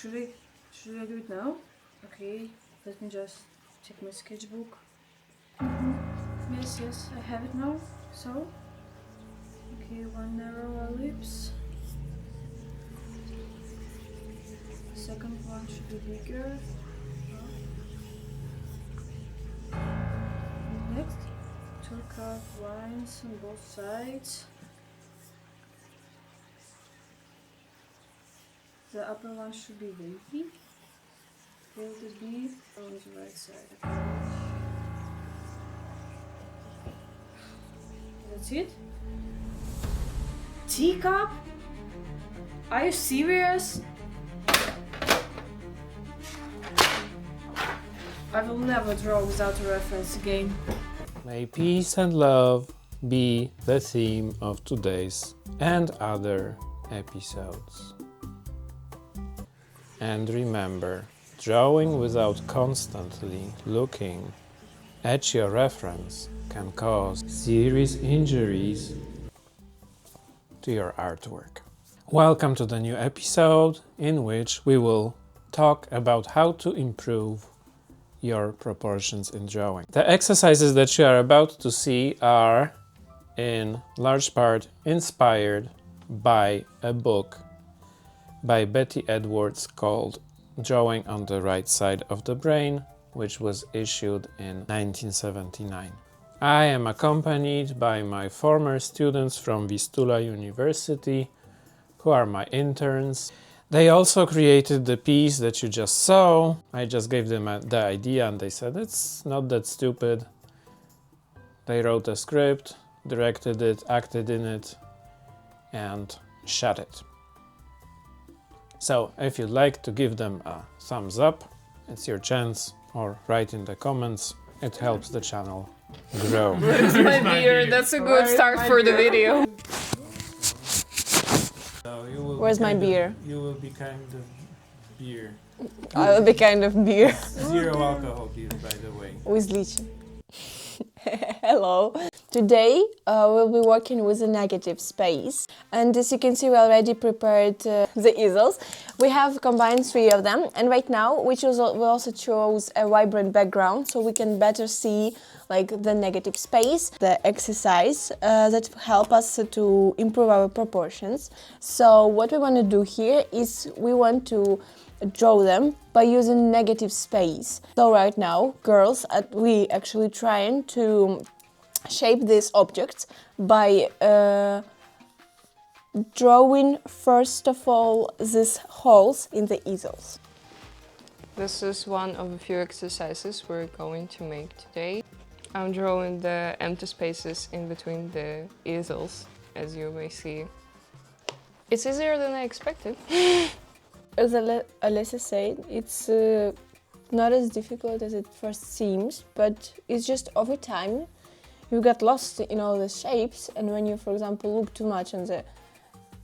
Should I do it now? Okay, let me just check my sketchbook. Yes, I have it now. So, okay, one narrow ellipse. The second one should be bigger. Next, two curved lines on both sides. The upper one should be wavy. Will it be on the right side? That's it? Teacup? Are you serious? I will never draw without a reference again. May peace and love be the theme of today's and other episodes. And remember, drawing without constantly looking at your reference can cause serious injuries to your artwork. Welcome to the new episode in which we will talk about how to improve your proportions in drawing. The exercises that you are about to see are in large part inspired by a book by Betty Edwards called Drawing on the Right Side of the Brain, which was issued in 1979. I am accompanied by my former students from Vistula University, who are my interns. They also created the piece that you just saw. I just gave them the idea and they said it's not that stupid. They wrote a script, directed it, acted in it, and shot it. So if you'd like to give them a thumbs up, it's your chance, or write in the comments. It helps the channel grow. Where's my beer? That's a good start for the video. Where's my beer? You will be kind of beer. I will be kind of beer. Zero alcohol beer, by the way. With lychee. Hello. Today we'll be working with a negative space, and as you can see we already prepared the easels. We have combined 3 of them, and right now we also chose a vibrant background so we can better see like the negative space, the exercise that help us to improve our proportions. So what we want to do here is we want to draw them by using negative space. So right now, girls, we actually trying to shape these objects by drawing first of all these holes in the easels. This is one of a few exercises we're going to make today. I'm drawing the empty spaces in between the easels, as you may see. It's easier than I expected. As Alessia said, it's not as difficult as it first seems, but it's just over time you get lost in all the shapes, and when you, for example, look too much on the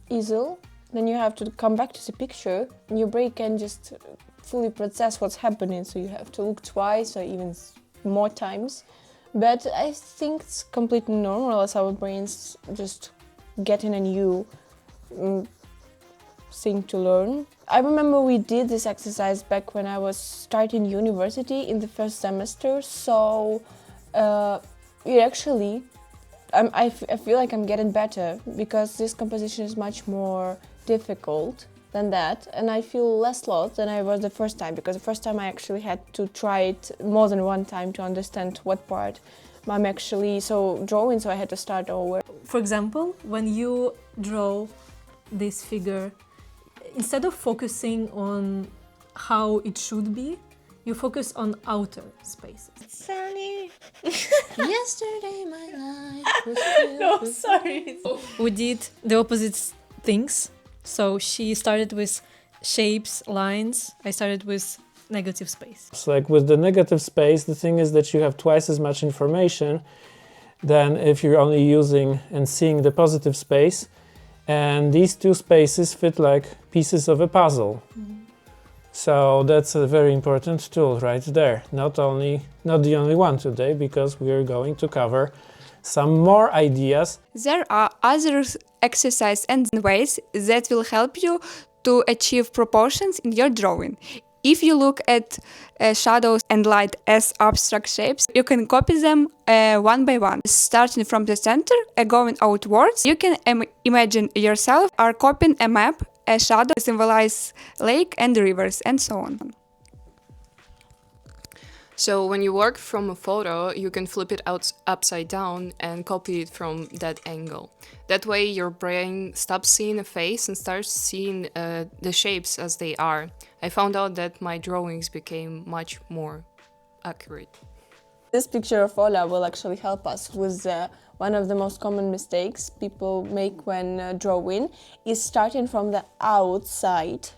easel, then you have to come back to the picture and your brain can just fully process what's happening, so you have to look twice or even more times. But I think it's completely normal as our brains just getting a new thing to learn. I remember we did this exercise back when I was starting university in the first semester, so I feel like I'm getting better because this composition is much more difficult than that, and I feel less lost than I was the first time, because the first time I actually had to try it more than one time to understand what part I'm actually drawing, so I had to start over. For example, when you draw this figure, instead of focusing on how it should be, you focus on outer spaces. Sunny. Yesterday my life was filled No, with sorry. We did the opposite things. So she started with shapes, lines. I started with negative space. So like with the negative space, the thing is that you have twice as much information than if you're only using and seeing the positive space. And these 2 spaces fit like pieces of a puzzle. So that's a very important tool right there. Not the only one today, because we are going to cover some more ideas. There are other exercises and ways that will help you to achieve proportions in your drawing. If you look at shadows and light as abstract shapes, you can copy them one by one. Starting from the center, going outwards, you can imagine yourself are copying a map, a shadow symbolize lake and rivers, and so on. So when you work from a photo, you can flip it out upside down and copy it from that angle. That way your brain stops seeing a face and starts seeing the shapes as they are. I found out that my drawings became much more accurate. This picture of Ola will actually help us with one of the most common mistakes people make when drawing is starting from the outside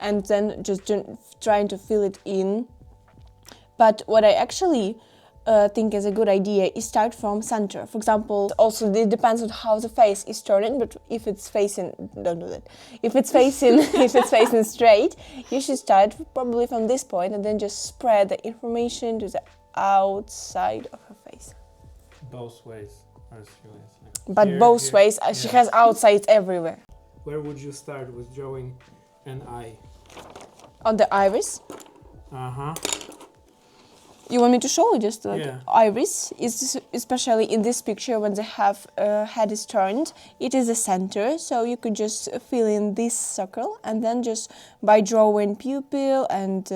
and then just trying to fill it in. But what I actually think is a good idea is start from center. For example, also it depends on how the face is turning, but if it's facing, don't do that. If it's facing straight, you should start probably from this point and then just spread the information to the outside of her face. Both ways. But Here, both here, ways, she yeah. has outsides everywhere. Where would you start with drawing an eye? On the iris. Uh-huh. You want me to show you just like Yeah. iris is especially in this picture when the head is turned, it is the center, so you could just fill in this circle and then just by drawing pupil and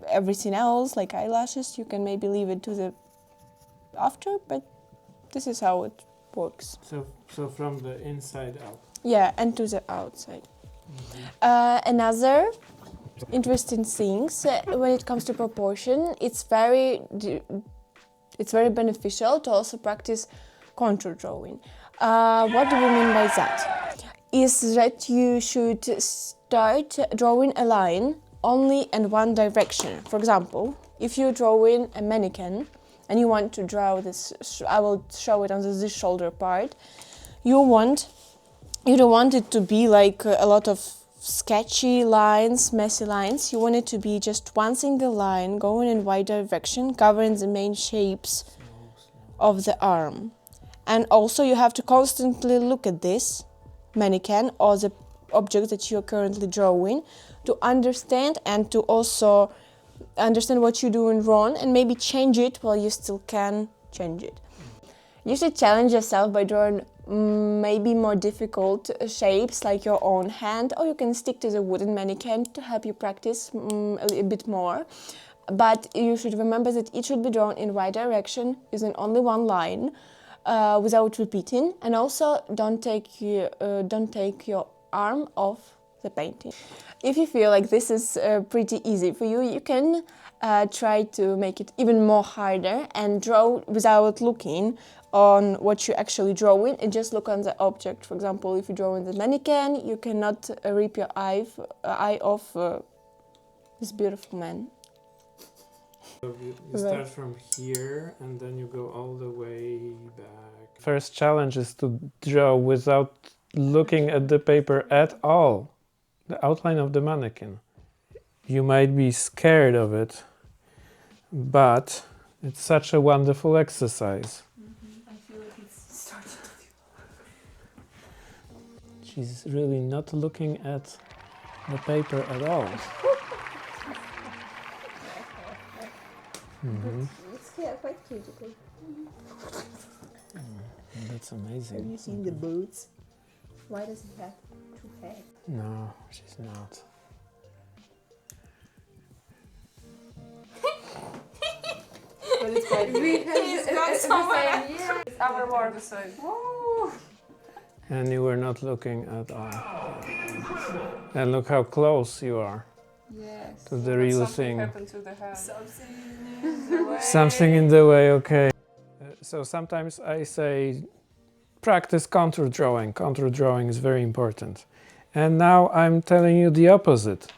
everything else like eyelashes, you can maybe leave it to the after, but this is how it works. So from the inside out. Yeah, and to the outside. Another interesting things when it comes to proportion, it's very beneficial to also practice contour drawing. What do we mean by that? Is that you should start drawing a line only in one direction. For example, if you're drawing a mannequin and you want to draw this, I will show it on this shoulder part, you don't want it to be like a lot of sketchy lines, messy lines. You want it to be just one single line going in one direction, covering the main shapes of the arm. And also you have to constantly look at this mannequin or the object that you're currently drawing to understand and to also understand what you're doing wrong and maybe change it while you still can change it. You should challenge yourself by drawing maybe more difficult shapes like your own hand, or you can stick to the wooden mannequin to help you practice a bit more. But you should remember that it should be drawn in right direction using only one line without repeating, and also don't take your arm off the painting. If you feel like this is pretty easy for you, you can try to make it even more harder and draw without looking on what you're actually drawing and just look on the object. For example, if you're drawing the mannequin, you cannot rip your eye off this beautiful man. So you start from here and then you go all the way back. First challenge is to draw without looking at the paper at all. The outline of the mannequin. You might be scared of it, but it's such a wonderful exercise. I feel like it's starting to feel. She's really not looking at the paper at all. It's quite critical. That's amazing. Have you seen the boots? Why does it have two heads? No, she's not. But it's quite He's gone somewhere. It's our word. And you were not looking at all. And look how close you are Yes. to the real thing. happened to the hand. Something in the way, okay. So sometimes I say, practice contour drawing. Contour drawing is very important. And now I'm telling you the opposite.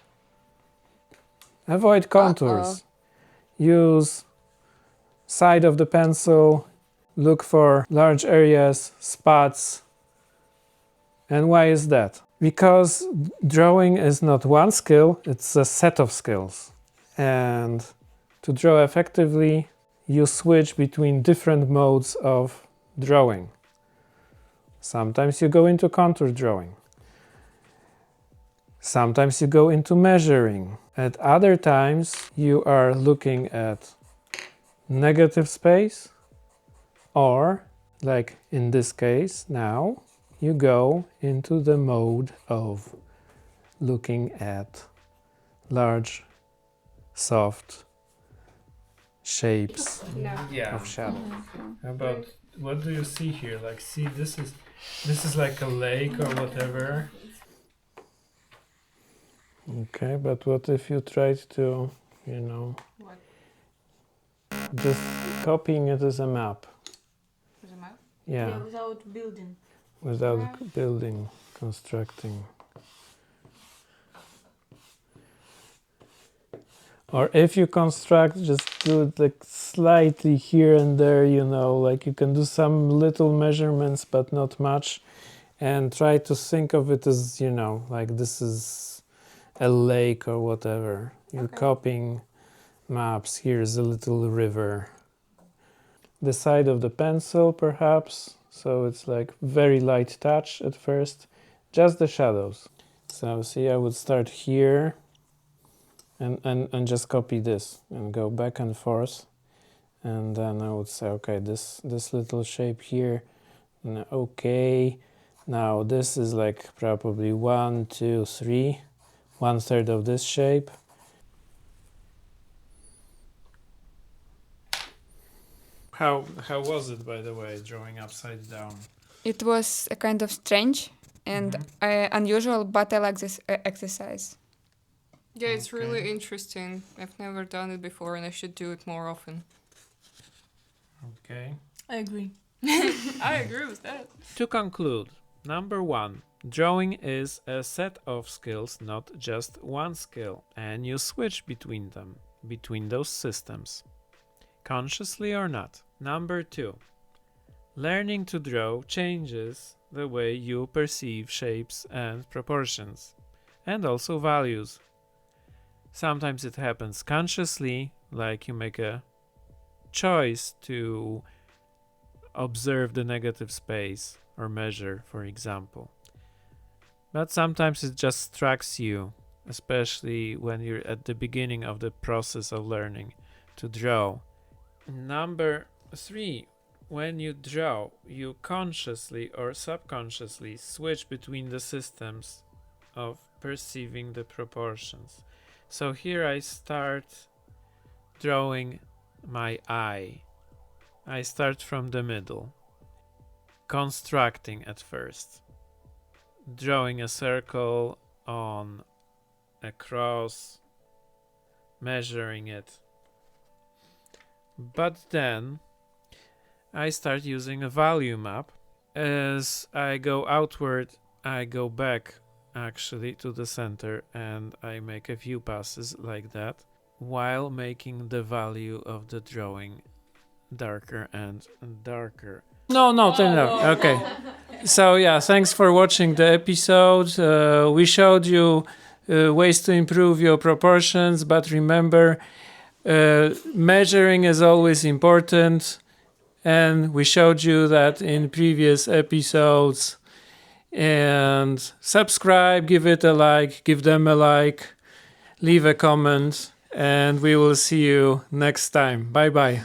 Avoid contours. Use side of the pencil, look for large areas, spots. And why is that? Because drawing is not one skill, it's a set of skills. And to draw effectively, you switch between different modes of drawing. Sometimes you go into contour drawing. Sometimes you go into measuring. At other times you are looking at negative space, or like in this case now, you go into the mode of looking at large, soft shapes of shadow. About what do you see here? Like, see, this is like a lake or whatever. Okay, but what if you tried to, you know, just copying it as a map? As a map? Yeah, without building. without building, constructing. Or if you construct, just do it like slightly here and there, you know, like you can do some little measurements, but not much. And try to think of it as, you know, like this is a lake or whatever. You're copying maps. Here's a little river. The side of the pencil, perhaps. So it's like very light touch at first. Just the shadows. So see, I would start here. And just copy this and go back and forth, and then I would say, okay, this little shape here, and okay, now this is like probably 1, 2, 3, 1/3 of this shape. How was it, by the way, drawing upside down? It was a kind of strange and unusual, but I like this exercise. Yeah, it's really interesting. I've never done it before and I should do it more often. Okay. I agree. I agree with that. To conclude, number 1, drawing is a set of skills, not just one skill, and you switch between them, between those systems, consciously or not. Number 2, learning to draw changes the way you perceive shapes and proportions, and also values. Sometimes it happens consciously, like you make a choice to observe the negative space or measure, for example. But sometimes it just strikes you, especially when you're at the beginning of the process of learning to draw. Number 3, when you draw, you consciously or subconsciously switch between the systems of perceiving the proportions. So here I start drawing my eye. I start from the middle, constructing at first, drawing a circle on a cross, measuring it. But then I start using a value map. As I go outward, I go back actually to the center, and I make a few passes like that while making the value of the drawing darker and darker. No, okay. So yeah, thanks for watching the episode. We showed you ways to improve your proportions, but remember, measuring is always important, and we showed you that in previous episodes. And subscribe, give it a like, give them a like, leave a comment, and we will see you next time. Bye bye.